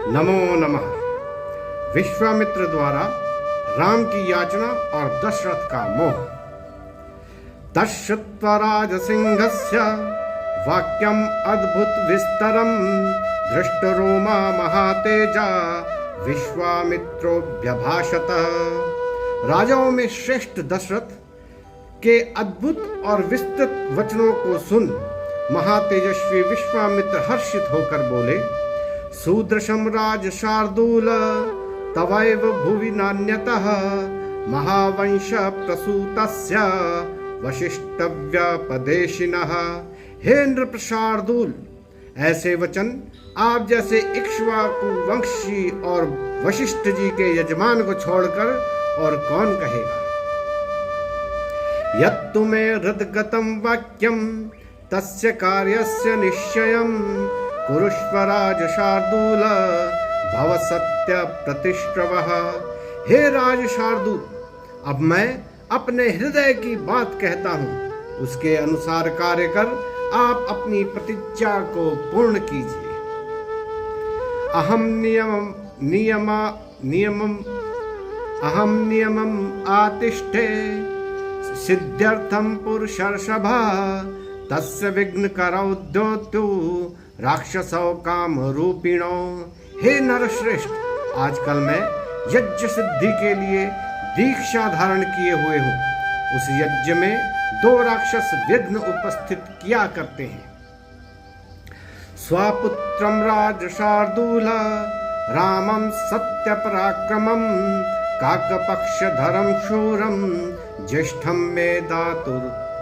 नमो नमः। विश्वामित्र द्वारा राम की याचना और दशरथ का मोह। तश्रुत्वा राजसिंहस्य वाक्यम अद्भुत विस्तरम दृष्टरोमा महातेजा विश्वामित्रोऽभ्यभाषत। राजाओं में श्रेष्ठ दशरथ के अद्भुत और विस्तृत वचनों को सुन महातेजस्वी विश्वामित्र हर्षित होकर बोले, सूदृशं राज शार्दूल तवैव भुवि नान्यतः महावंश प्रसूतस्य वशिष्ठव्यपदेशिनः। हे नृप शार्दूल, ऐसे वचन आप जैसे इक्ष्वाकु वंशी और वशिष्ठ जी के यजमान को छोड़कर और कौन कहेगा। यत्तु मे हृदगतं वाक्यं तस्य कार्यस्य निश्चयं कुरुष्व राज शार्दूल भव सत्य प्रतिष्ठवः। हे राज शार्दूल, अब मैं अपने हृदय की बात कहता हूँ, उसके अनुसार कार्य कर आप अपनी प्रतिज्ञा को पूर्ण कीजिए। अहम नियमम आतिष्ठे सिद्ध्यर्थम पुरुषर्षभा तस्य विघ्न करौ द्योतु राक्षसौ काम रूपिणो। हे नरश्रेष्ठ, आजकल मैं यज्ञ सिद्धि के लिए दीक्षा धारण किए हुए हूँ। उस यज्ञ में 2 राक्षस विघ्न उपस्थित किया करते हैं। स्वपुत्रम राज शार्दूल रामं सत्य पराक्रमं काकपक्षधरं शूरं ज्येष्ठं मे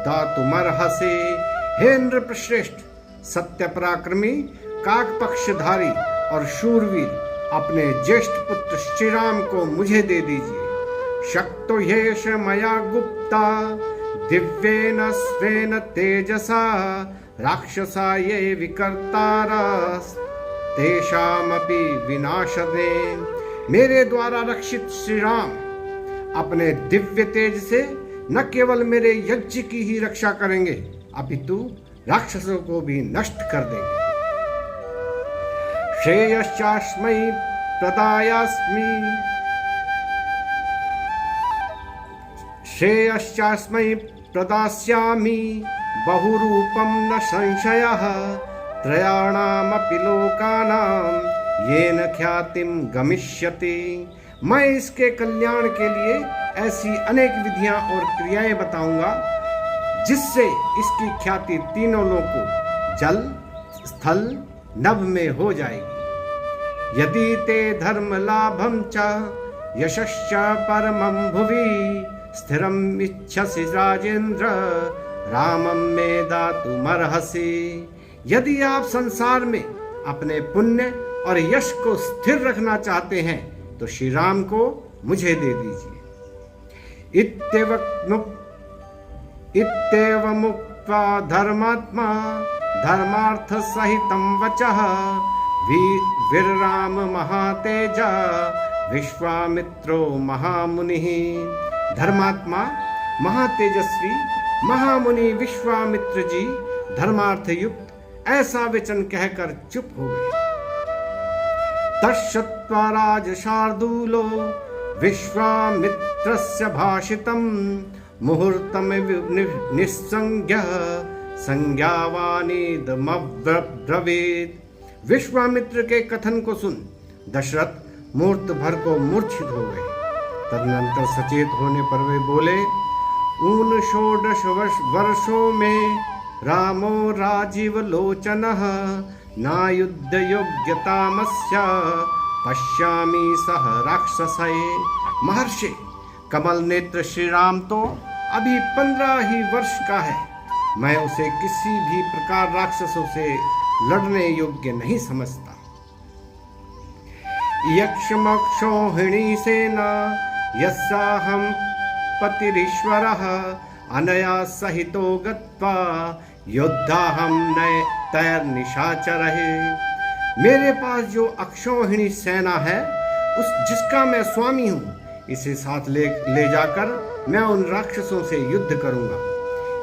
दातुमर्हसे। हे नृपश्रेष्ठ, सत्य पराक्रमी काकपक्षधारी और शूरवीर अपने ज्येष्ठ पुत्र श्री राम को मुझे दे दीजिए। शक्तो ह्येष मया गुप्ता दिव्येन स्वेन तेजसा राक्षसा ये विकर्तारस् तेषामपि विनाशने। मेरे द्वारा रक्षित श्री राम अपने दिव्य तेज से न केवल मेरे यज्ञ की ही रक्षा करेंगे, अपितु राक्षसों को भी नष्ट कर देंगे। श्रेयश्चास्मै प्रदास्यामि बहुरूपं न संशयः त्रयाणामपि लोकानां येन ख्यातिं गमिष्यति। मैं इसके कल्याण के लिए ऐसी अनेक विधियां और क्रियाएं बताऊंगा जिससे इसकी ख्याति तीनों लोकों जल स्थल नभ में हो जाएगी। यदि ते धर्म लाभं च यशश्च परमं भुवि स्थिरम् इच्छसि राजेंद्र रामं मे दातुमर्हसि। यदि आप संसार में अपने पुण्य और यश को स्थिर रखना चाहते हैं तो श्री राम को मुझे दे दीजिए। इत्येवमुक्त्वा धर्मात्मा धर्मार्थ सहितं वचः वीरराम महातेजा विश्वामित्रो महामुनिः। धर्मात्मा महातेजस्वी महामुनि विश्वामित्र जी धर्मार्थ युक्त ऐसा वचन कहकर चुप हो गए। तश्रुत्वा राज शार्दूलो विश्वामित्रस्य भाषितं मुहूर्तमिव निस्संज्ञः संज्ञावानीदमब्रवीत्। विश्वामित्र के कथन को सुन दशरथ मुहूर्त भर को मूर्छित हो गए। तदनंतर सचेत होने पर वे बोले, 16 वर्षों में रामो राजीव लोचनः नायुद्ध योग्यतामस्य पश्यामि सह राक्षसये। महर्षि, कमल नेत्र श्री राम तो अभी 15 ही वर्ष का है। मैं उसे किसी भी प्रकार राक्षसों से लड़ने योग्य नहीं समझता। यक्षमक्षोहिणी सेना यस्साहं पतिरीश्वरः अनया सहितो गत्वा योद्धाहं तैर्निशाचरः। मेरे पास जो अक्षौहिणी सेना है उस जिसका मैं स्वामी हूँ, इसे साथ ले जाकर मैं उन राक्षसों से युद्ध करूंगा।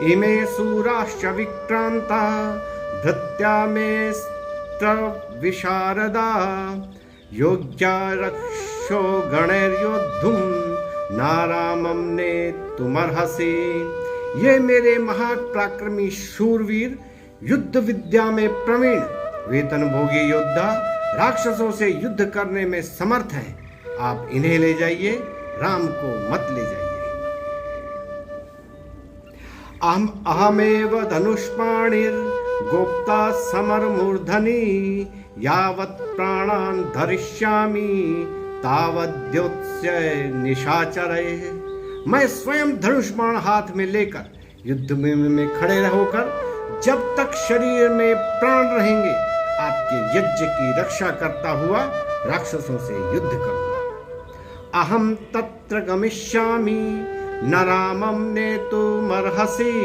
इमे सूराश्च विक्रांता धृत्या मे विशारदा योग्या रक्षो गणैर्योद्धुम नारामम ने तुमर्हसि। ये मेरे महापराक्रमी शूरवीर, युद्ध विद्या में प्रवीण, वेतनभोगी योद्धा, राक्षसों से युद्ध करने में समर्थ हैं। आप इन्हें ले जाइए, राम को मत ले जाइए। अहमेव धनुष्पाणिर गोप्ता समर मूर्धनि यावत् प्राणान् धरिष्यामि तावद्योत्स्य निशाचरे। मैं स्वयं धनुष बाण हाथ में लेकर युद्ध में खड़े होकर जब तक शरीर में प्राण रहेंगे आपके यज्ञ की रक्षा करता हुआ राक्षसों से युद्ध करूंगा। अहम तत्र गमिष्यामि न रामं नेतुमर्हसि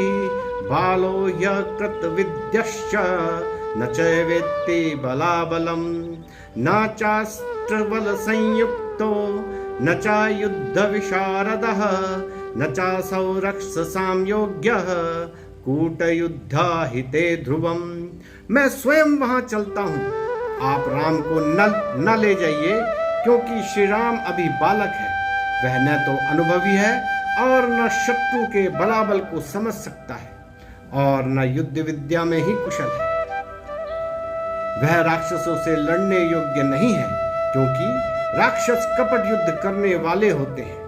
बालो ह्य कृतविद्यश्च न च वेत्ति बलाबलं न चास्त्रबल संयुक्तो न च युद्ध विशारदः न चासौ रक्षसां योग्यः कूटयुद्धाहिते ध्रुवम्। मैं स्वयं वहां चलता हूं, आप राम को न ले जाइए, क्योंकि श्री राम अभी बालक है। वह न तो अनुभवी है और न शत्रु के बलाबल को समझ सकता है और न युद्ध विद्या में ही कुशल है। वह राक्षसों से लड़ने योग्य नहीं है, क्योंकि राक्षस कपट युद्ध करने वाले होते हैं।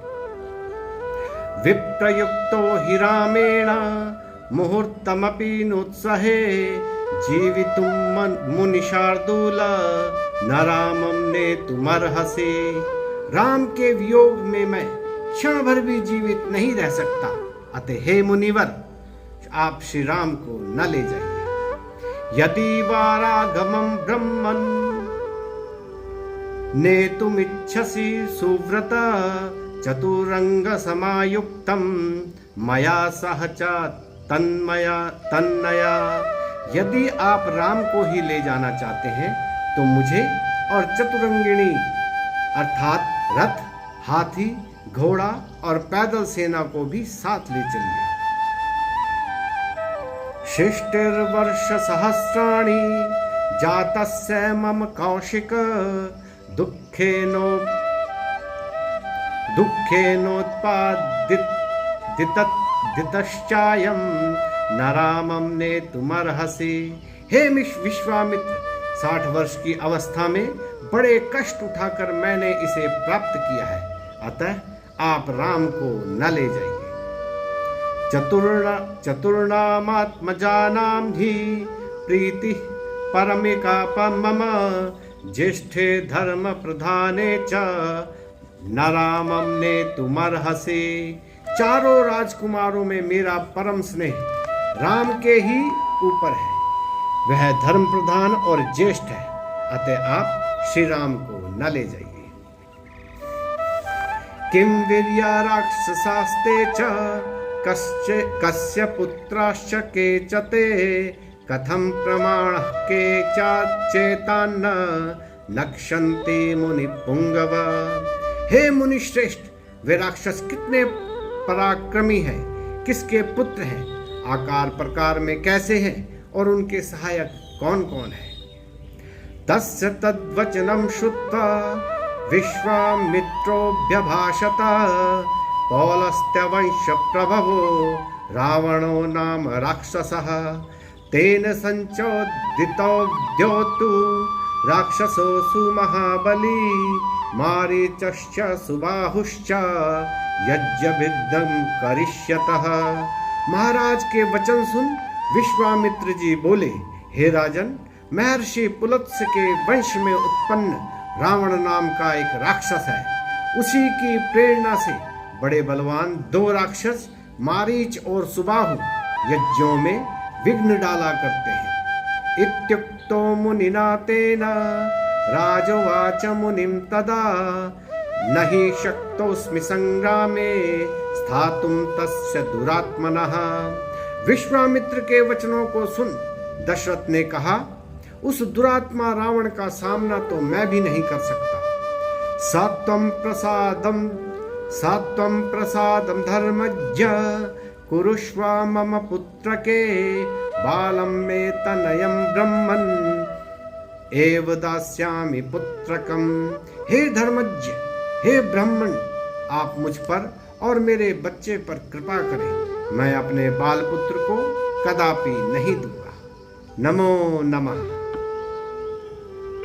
विप्रयुक्तो हि रामेण मुहूर्तमपि नोत्सहे जीवितुं मुनिशार्दूल न रामं नेतुमर्हसि। राम के वियोग में मैं क्षण भर भी जीवित नहीं रह सकता, अतः हे मुनिवर, आप श्री राम को न ले जाइए। यदि वारागमं ब्रह्मन् नेतुमिच्छसि सुव्रत चतुरंग समायुक्तं मया सह च तन्नया। यदि आप राम को ही ले जाना चाहते हैं तो मुझे और चतुरंगिणी अर्थात रथ, हाथी, घोड़ा और पैदल सेना को भी साथ ले चलिए। शिष्टिर्वर्ष सहस्राणि जातस्य मम कौशिक दुःखेनोत्पादितश्चायं न रामं नेतुमर्हसि। हे विश्वामित्र, 60 वर्ष की अवस्था में बड़े कष्ट उठाकर मैंने इसे प्राप्त किया है, अतः आप राम को न ले जाइए। चतुर्णामात्मजानां हि प्रीति परमिका मम ज्येष्ठे धर्म प्रधाने च न रामं नेतुमर्हसि। चारों राजकुमारों में मेरा परम स्नेह राम के ही ऊपर है। वह धर्म प्रधान और ज्येष्ठ है, अतः आप श्री राम को न ले जाइए। किम वीर्या राक्षसास्ते च कस्य पुत्राश्च केचते कथम प्रमाणः के चेतान्न नक्षन्ति मुनि पुंगव। हे मुनि श्रेष्ठ, वे राक्षस कितने पराक्रमी हैं, किसके पुत्र हैं, आकार प्रकार में कैसे हैं और उनके सहायक कौन कौन है। तस्य तद्वचनं श्रुत्वा विश्वामित्रोऽभ्यभाषत पौलस्त्यवंश प्रभवो रावणो नाम राक्षसः तेन संचोदितोऽद्योतु राक्षसो सुमहाबली मारीचश्च सुबाहुश्च यज्ञभिग्धं करिष्यतः। महाराज के वचन सुन विश्वामित्र जी बोले, हे राजन, महर्षि पुलत्स्य के वंश में उत्पन्न रावण नाम का एक राक्षस है। उसी की प्रेरणा से बड़े बलवान 2 राक्षस मारीच और सुबाहु यज्ञों में विघ्न डाला करते हैं। इत्युक्तो मुनिना तेन राजोवाच मुनिं तदा नहि शक्तोऽस्मि संग्रामे स्थातुं तस्य दुरात्मनः। विश्वामित्र के वचनों को सुन दशरथ ने कहा, उस दुरात्मा रावण का सामना तो मैं भी नहीं कर सकता। सात्वं प्रसादं धर्मज्ञ कुरुष्व मम पुत्रके बालं मे तनयं ब्रह्मन् एव दास्यामि पुत्रकम। हे धर्मज्ञ, हे ब्राह्मण, आप मुझ पर और मेरे बच्चे पर कृपा करें, मैं अपने बाल पुत्र को कदापि नहीं दूंगा। नमो नमः।